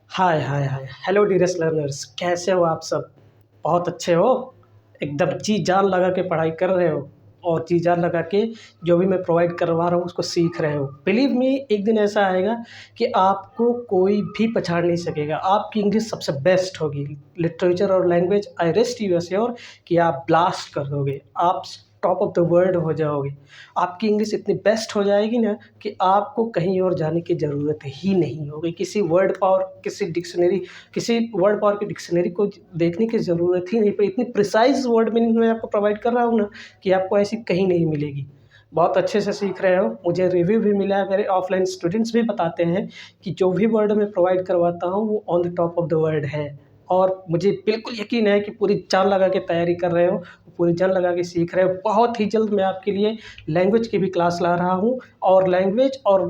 हाय हाय hi hello dearest learners, कैसे हो आप सब। बहुत अच्छे हो। एकदम जी जान लगा के पढ़ाई कर रहे हो और जी जान लगा के जो भी मैं प्रोवाइड करवा रहा हूँ उसको सीख रहे हो। बिलीव मी, एक दिन ऐसा आएगा कि आपको कोई भी पछाड़ नहीं सकेगा। आपकी इंग्लिश सबसे बेस्ट होगी। लिटरेचर और language I rest you assure कि आप ब्लास्ट कर दोगे, आप टॉप ऑफ द वर्ल्ड हो जाओगे। आपकी इंग्लिश इतनी बेस्ट हो जाएगी ना कि आपको कहीं और जाने की ज़रूरत ही नहीं होगी। किसी वर्ड पावर की डिक्शनरी को देखने की ज़रूरत ही नहीं पड़ी। इतनी प्रिसाइज वर्ड मीनिंग मैं आपको प्रोवाइड कर रहा हूँ ना कि आपको ऐसी कहीं नहीं मिलेगी। बहुत अच्छे से सीख रहे हो। मुझे रिव्यू भी मिला है, मेरे ऑफलाइन स्टूडेंट्स भी बताते हैं कि जो भी वर्ड मैं प्रोवाइड करवाता हूँ वो on the top of the word है। और मुझे बिल्कुल यकीन है कि पूरी जान लगा के तैयारी कर रहे हो, पूरी जान लगा के सीख रहे हो। बहुत ही जल्द मैं आपके लिए लैंग्वेज की भी क्लास ला रहा हूँ। और लैंग्वेज और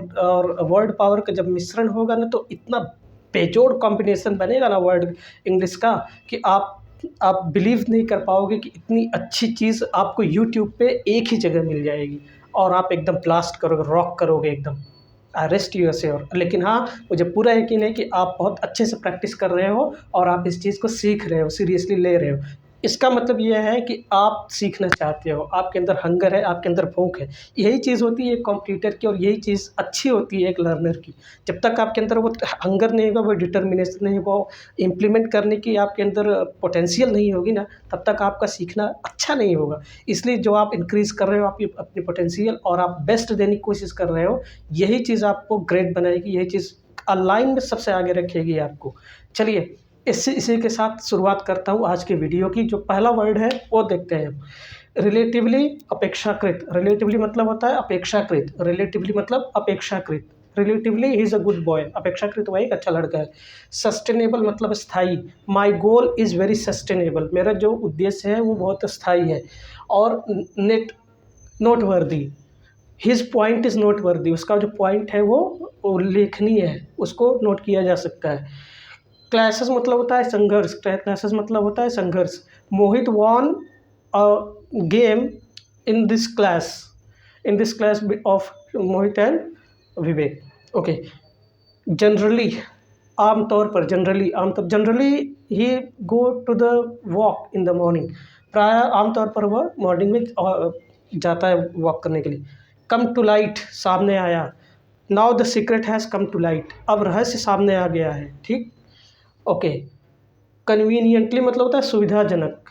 वर्ड पावर का जब मिश्रण होगा ना तो इतना बेजोड़ कॉम्बिनेशन बनेगा ना वर्ड इंग्लिश का कि आप बिलीव नहीं कर पाओगे कि इतनी अच्छी चीज़ आपको यूट्यूब पे एक ही जगह मिल जाएगी और आप एकदम ब्लास्ट करोगे, रॉक करोगे एकदम। आई रेस्ट यू श्योर। लेकिन हाँ, मुझे पूरा यकीन है कि आप बहुत अच्छे से प्रैक्टिस कर रहे हो और आप इस चीज़ को सीख रहे हो, सीरियसली ले रहे हो। इसका मतलब ये है कि आप सीखना चाहते हो, आपके अंदर हंगर है, आपके अंदर भूख है। यही चीज़ होती है एक कॉम्पिटिटर की और यही चीज़ अच्छी होती है एक लर्नर की। जब तक आपके अंदर वो हंगर नहीं होगा, वो डिटर्मिनेशन नहीं, वो इम्प्लीमेंट करने की आपके अंदर पोटेंशियल नहीं होगी ना, तब तक आपका सीखना अच्छा नहीं होगा। इसलिए जो आप इंक्रीज़ कर रहे हो आपकी अपनी पोटेंशियल और आप बेस्ट देने की कोशिश कर रहे हो, यही चीज़ आपको ग्रेट बनाएगी, यही चीज़ लाइन में सबसे आगे रखेगी आपको। चलिए इसी के साथ शुरुआत करता हूँ आज के वीडियो की। जो पहला वर्ड है वो देखते हैं हम। रिलेटिवली, अपेक्षाकृत। रिलेटिवली मतलब होता है अपेक्षाकृत। रिलेटिवली मतलब अपेक्षाकृत। Relatively he is a good boy, अपेक्षाकृत वही एक अच्छा लड़का है। सस्टेनेबल मतलब स्थायी। माई गोल इज़ वेरी सस्टेनेबल, मेरा जो उद्देश्य है वो बहुत स्थायी है। और नेट नोट वर्दी, हिज पॉइंट इज़ नोट वर्दी, उसका जो पॉइंट है वो उल्लेखनीय है, उसको नोट किया जा सकता है। क्लैशेस मतलब होता है संघर्ष। क्लैशेस मतलब होता है संघर्ष। Mohit won a game in this class, of Mohit and Vivek. Okay. Generally, आमतौर पर, generally he go to the walk in the morning, प्राय आमतौर पर वह मॉर्निंग में जाता है वॉक करने के लिए। कम टू लाइट, सामने आया। Now the secret has come to light, अब रहस्य सामने आ गया है। ठीक। ओके। कन्वीनियंटली मतलब होता है सुविधाजनक।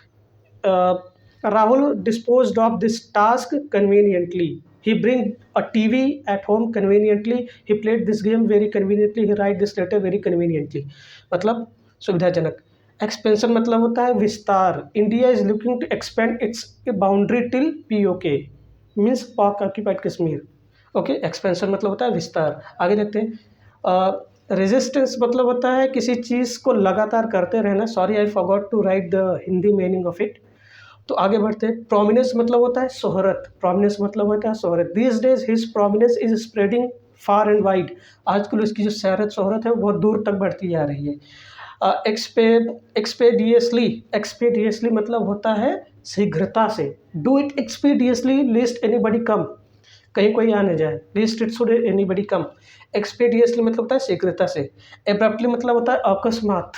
Rahul disposed of this task conveniently, he bring a TV at home conveniently, he played this game very conveniently, he write this letter very conveniently. मतलब सुविधाजनक। एक्सपेंशन मतलब होता है विस्तार। India is looking to expand its boundary till PoK, means Pak occupied Kashmir. Okay. Expansion मतलब होता है विस्तार। आगे देखते हैं। रेजिस्टेंस मतलब होता है किसी चीज़ को लगातार करते रहना। Sorry I forgot to write the Hindi meaning of it. तो आगे बढ़ते हैं। प्रोमिनेंस मतलब होता है शोहरत। प्रोमिनेंस मतलब होता है शोहरत। This days his prominence is spreading far and wide, आजकल उसकी जो शोहरत है वो बहुत दूर तक बढ़ती जा रही है। एक्सपेडियसली, एक्सपेडियसली मतलब होता है शीघ्रता से। डू इट एक्सपीडियसली लिस्ट एनीबडी कम, कहीं कोई आ न जाए। लिस्ट इट शुड एनीबडी कम। एक्सपीडियसली मतलब होता है शीघ्रता से। एब्रप्टली मतलब होता है अकस्मात।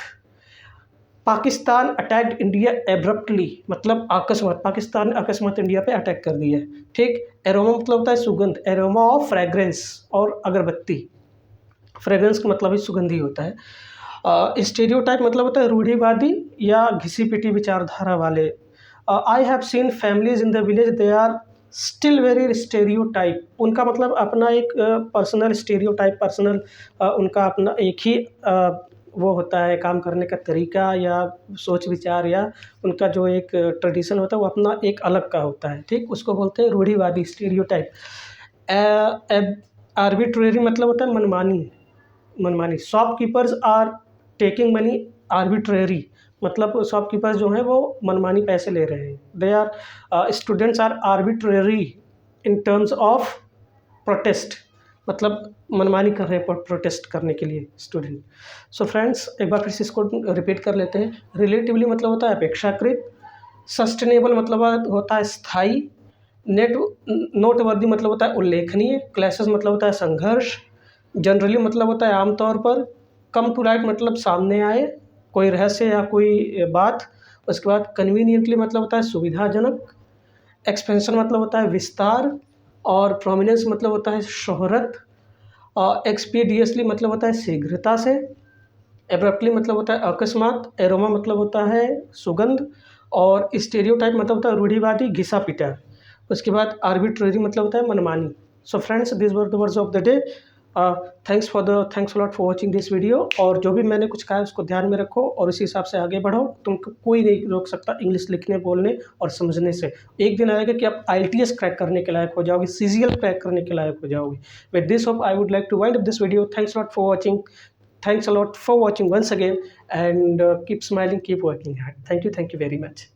पाकिस्तान अटैक्ड इंडिया एब्रप्टली, मतलब अकस्मात, पाकिस्तान ने अकस्मात इंडिया पे अटैक कर दिया है। ठीक। एरोमा मतलब होता है सुगंध। एरोमा ऑफ फ्रेग्रेंस और अगरबत्ती, फ्रेग्रेंस का मतलब ही सुगंधी होता है। स्टेरियोटाइप मतलब होता है रूढ़िवादी या घिसी पिटी विचारधारा वाले। I have seen families in the village they are still very stereotype, उनका मतलब अपना एक पर्सनल स्टेरियोटाइप, पर्सनल उनका अपना एक ही वो होता है काम करने का तरीका या सोच विचार, या उनका जो एक ट्रेडिशन होता है वो अपना एक अलग का होता है। ठीक। उसको बोलते हैं रूढ़िवादी, स्टीरियोटाइप। आर्बिट्रेरी मतलब होता है मनमानी, मनमानी। Shopkeepers are taking money arbitrary, मतलब शॉपकीपर्स जो हैं वो मनमानी पैसे ले रहे हैं। They are students are arbitrary in terms of protest, मतलब मनमानी कर रहे हैं प्रोटेस्ट करने के लिए स्टूडेंट। सो फ्रेंड्स, एक बार फिर से इसको रिपीट कर लेते हैं। रिलेटिवली मतलब होता है अपेक्षाकृत। सस्टेनेबल मतलब होता है स्थायी। नेट नोटवर्दी मतलब होता है उल्लेखनीय। क्लैशेस मतलब होता है संघर्ष। जनरली मतलब होता है आमतौर पर। कम टू लाइट मतलब सामने आए कोई रहस्य या कोई बात। उसके बाद कन्वीनियंटली मतलब होता है सुविधाजनक। एक्सपेंशन मतलब होता है विस्तार। और प्रोमिनेंस मतलब होता है शोहरत। और एक्सपीडियसली मतलब होता है शीघ्रता से। एब्रप्टली मतलब होता है अकस्मात। एरोमा मतलब होता है सुगंध। और स्टेरियोटाइप मतलब होता है रूढ़िवादी घिसा पिटा। उसके बाद आर्बिट्रेरी मतलब होता है मनमानी। So friends, this were the words of the day. Thanks lot for watching this video. और जो भी मैंने कुछ कहा है उसको ध्यान में रखो और उसी हिसाब से आगे बढ़ो। तुमको कोई नहीं रोक सकता इंग्लिश लिखने, बोलने और समझने से। एक दिन आएगा कि आप IELTS क्रैक करने के लायक हो जाओगे, CGL क्रैक करने के लायक हो जाओगे। With this hope I would like to wind up this video. Thanks lot for watching. Thanks a lot for watching once again, and keep smiling, keep working hard. Thank you very much.